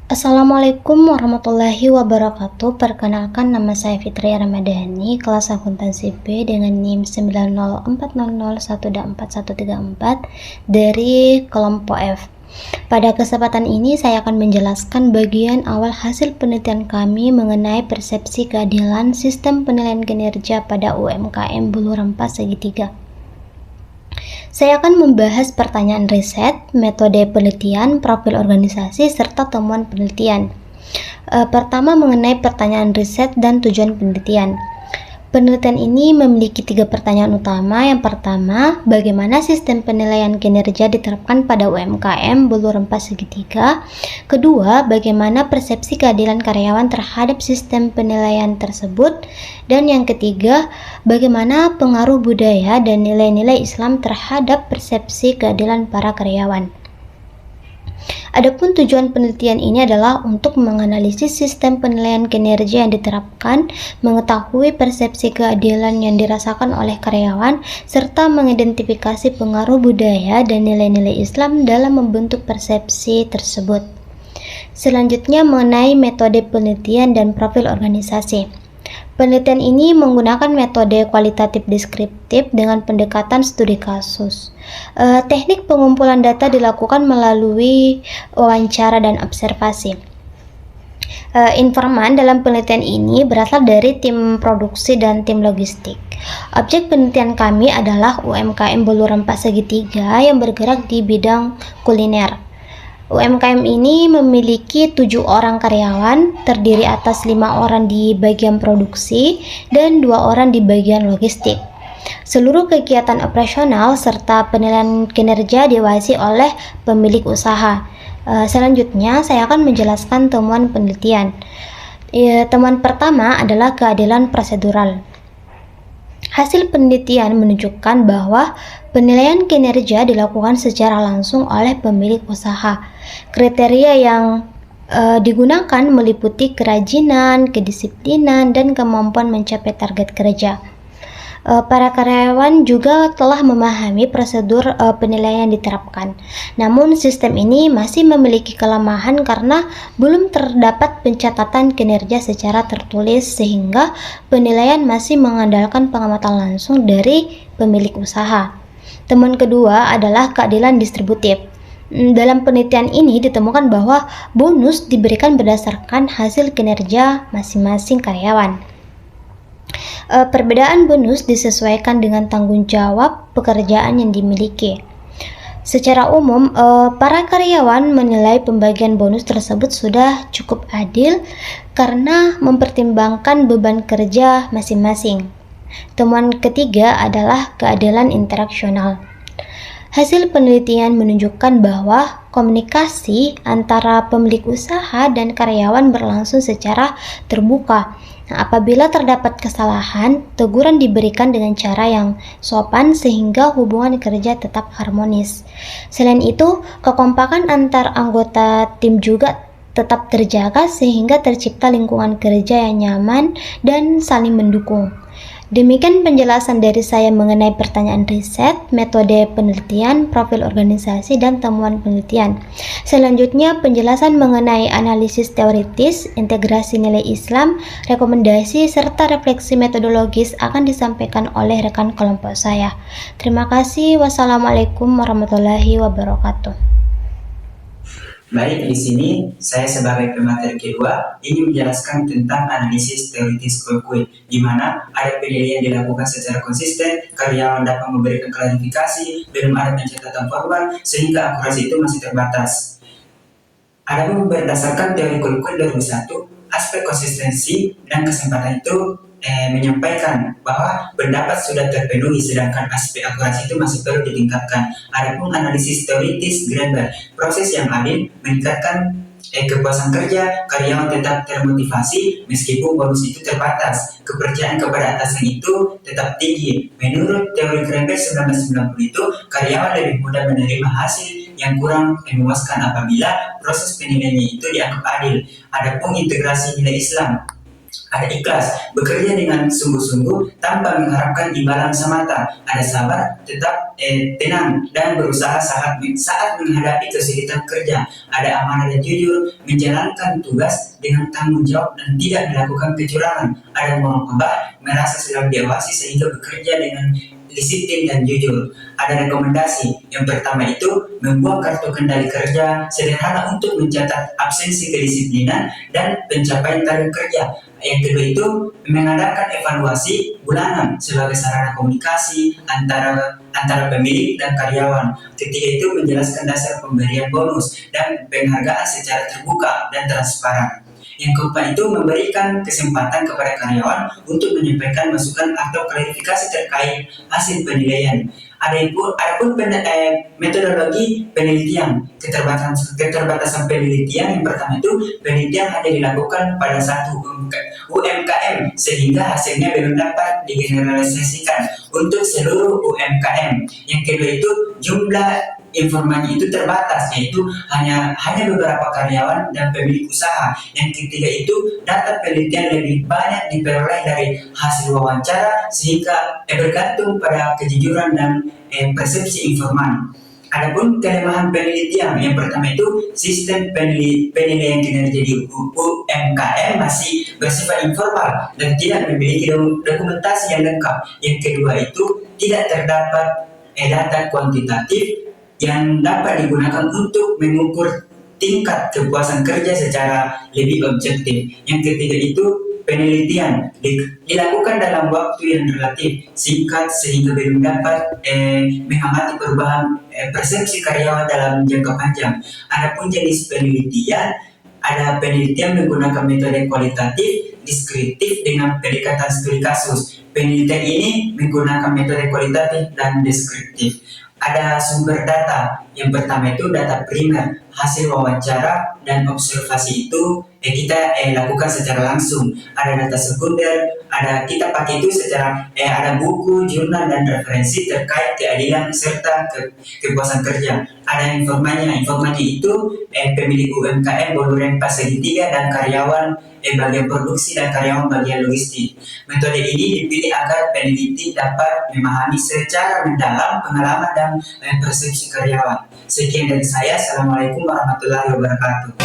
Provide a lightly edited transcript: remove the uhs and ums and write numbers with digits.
Assalamualaikum warahmatullahi wabarakatuh. Perkenalkan, nama saya Fitri Ramadhani, kelas akuntansi B dengan NIM 90400124134 dari kelompok F. Pada kesempatan ini saya akan menjelaskan bagian awal hasil penelitian kami mengenai persepsi keadilan sistem penilaian kinerja pada UMKM Bulu Rempah segitiga. Saya akan membahas pertanyaan riset, metode penelitian, profil organisasi, serta temuan penelitian. Pertama, mengenai pertanyaan riset dan tujuan penelitian. Penelitian ini memiliki 3 pertanyaan utama. Yang pertama, bagaimana sistem penilaian kinerja diterapkan pada UMKM Bulu Rempah segitiga. Kedua, bagaimana persepsi keadilan karyawan terhadap sistem penilaian tersebut. Dan yang ketiga, bagaimana pengaruh budaya dan nilai-nilai Islam terhadap persepsi keadilan para karyawan. Adapun tujuan penelitian ini adalah untuk menganalisis sistem penilaian kinerja yang diterapkan, mengetahui persepsi keadilan yang dirasakan oleh karyawan, serta mengidentifikasi pengaruh budaya dan nilai-nilai Islam dalam membentuk persepsi tersebut. Selanjutnya, mengenai metode penelitian dan profil organisasi. Penelitian ini menggunakan metode kualitatif deskriptif dengan pendekatan studi kasus. Teknik pengumpulan data dilakukan melalui wawancara dan observasi. Informan dalam penelitian ini berasal dari tim produksi dan tim logistik. Objek penelitian kami adalah UMKM Bulu Rempah segitiga yang bergerak di bidang kuliner. UMKM ini memiliki 7 orang karyawan, terdiri atas 5 orang di bagian produksi dan 2 orang di bagian logistik. Seluruh kegiatan operasional serta penilaian kinerja diawasi oleh pemilik usaha. Selanjutnya, saya akan menjelaskan temuan penelitian. Temuan pertama adalah keadilan prosedural. Hasil penelitian menunjukkan bahwa penilaian kinerja dilakukan secara langsung oleh pemilik usaha. Kriteria yang digunakan meliputi kerajinan, kedisiplinan, dan kemampuan mencapai target kerja. Para karyawan juga telah memahami prosedur penilaian yang diterapkan. Namun sistem ini masih memiliki kelemahan karena belum terdapat pencatatan kinerja secara tertulis sehingga penilaian masih mengandalkan pengamatan langsung dari pemilik usaha. Temuan kedua adalah keadilan distributif. Dalam penelitian ini ditemukan bahwa bonus diberikan berdasarkan hasil kinerja masing-masing karyawan. Perbedaan bonus disesuaikan dengan tanggung jawab pekerjaan yang dimiliki. Secara umum, para karyawan menilai pembagian bonus tersebut sudah cukup adil karena mempertimbangkan beban kerja masing-masing. Temuan ketiga adalah keadilan interaksional. Hasil penelitian menunjukkan bahwa komunikasi antara pemilik usaha dan karyawan berlangsung secara terbuka. Apabila terdapat kesalahan, teguran diberikan dengan cara yang sopan sehingga hubungan kerja tetap harmonis. Selain itu, kekompakan antar anggota tim juga tetap terjaga sehingga tercipta lingkungan kerja yang nyaman dan saling mendukung. Demikian penjelasan dari saya mengenai pertanyaan riset, metode penelitian, profil organisasi, dan temuan penelitian. Selanjutnya, penjelasan mengenai analisis teoritis, integrasi nilai Islam, rekomendasi, serta refleksi metodologis akan disampaikan oleh rekan kelompok saya. Terima kasih. Wassalamualaikum warahmatullahi wabarakatuh. Baik, di sini saya sebagai pemateri kedua ingin menjelaskan tentang analisis teoritis kuil, di mana ada penilaian dilakukan secara konsisten, karyawan dapat memberikan klarifikasi, belum ada pencatatan formal, sehingga akurasi itu masih terbatas. Adapun berdasarkan teori kuil 2001, aspek konsistensi dan kesempatan itu menyampaikan bahwa pendapat sudah terpenuhi, sedangkan aspek akurasi itu masih perlu ditingkatkan. Adapun analisis teoritis Grenberg, proses yang adil meningkatkan kepuasan kerja, karyawan tetap termotivasi meskipun bonus itu terbatas, kepercayaan kepada atasan itu tetap tinggi. Menurut teori Grenberg 1990 itu, karyawan lebih mudah menerima hasil yang kurang memuaskan apabila proses penilaiannya itu dianggap adil. Adapun integrasi nilai Islam, Ada ikhlas, bekerja dengan sungguh-sungguh tanpa mengharapkan imbalan semata. Ada sabar, tetap tenang dan berusaha saat menghadapi kesulitan kerja. Ada amanah dan jujur, menjalankan tugas dengan tanggung jawab dan tidak melakukan kecurangan. Ada muraqabah, merasa selalu diawasi sehingga bekerja dengan disiplin dan jujur. Ada rekomendasi. Yang pertama itu membuat kartu kendali kerja sederhana untuk mencatat absensi kedisiplinan dan pencapaian target kerja. Yang kedua itu mengadakan evaluasi bulanan sebagai sarana komunikasi antara pemilik dan karyawan. Ketiga itu menjelaskan dasar pemberian bonus dan penghargaan secara terbuka dan transparan. Yang keempat itu memberikan kesempatan kepada karyawan untuk menyampaikan masukan atau klarifikasi terkait hasil penilaian. Adapun metodologi penelitian, keterbatasan penelitian yang pertama itu penelitian hanya dilakukan pada satu UMKM sehingga hasilnya belum dapat digeneralisasikan untuk seluruh UMKM. Yang kedua itu jumlah informasi itu terbatas, yaitu hanya beberapa karyawan dan pemilik usaha. Yang ketiga itu data penelitian lebih banyak diperoleh dari hasil wawancara sehingga bergantung pada kejujuran dan persepsi informan. Adapun kelemahan penelitian, yang pertama itu sistem penilaian kinerja di UMKM masih bersifat informal dan tidak memiliki dokumentasi yang lengkap. Yang kedua itu tidak terdapat data kuantitatif yang dapat digunakan untuk mengukur tingkat kepuasan kerja secara lebih objektif. Yang ketiga itu penelitian dilakukan dalam waktu yang relatif singkat sehingga belum dapat mengamati perubahan persepsi karyawan dalam jangka panjang. Adapun jenis penelitian, ada penelitian menggunakan metode kualitatif, deskriptif dengan pendekatan studi kasus. Penelitian ini menggunakan metode kualitatif dan deskriptif. Ada sumber data. Yang pertama itu data primer, hasil wawancara dan observasi itu kita lakukan secara langsung. Ada data sekunder, kita pakai itu secara ada buku, jurnal dan referensi terkait keadilan serta kepuasan kerja. Ada informasi itu pemilik UMKM Bolurempa segitiga dan karyawan bagian produksi dan karyawan bagian logistik. Metode ini dipilih agar peneliti dapat memahami secara mendalam pengalaman dan persepsi karyawan. Sekian dari saya. Assalamualaikum warahmatullahi wabarakatuh.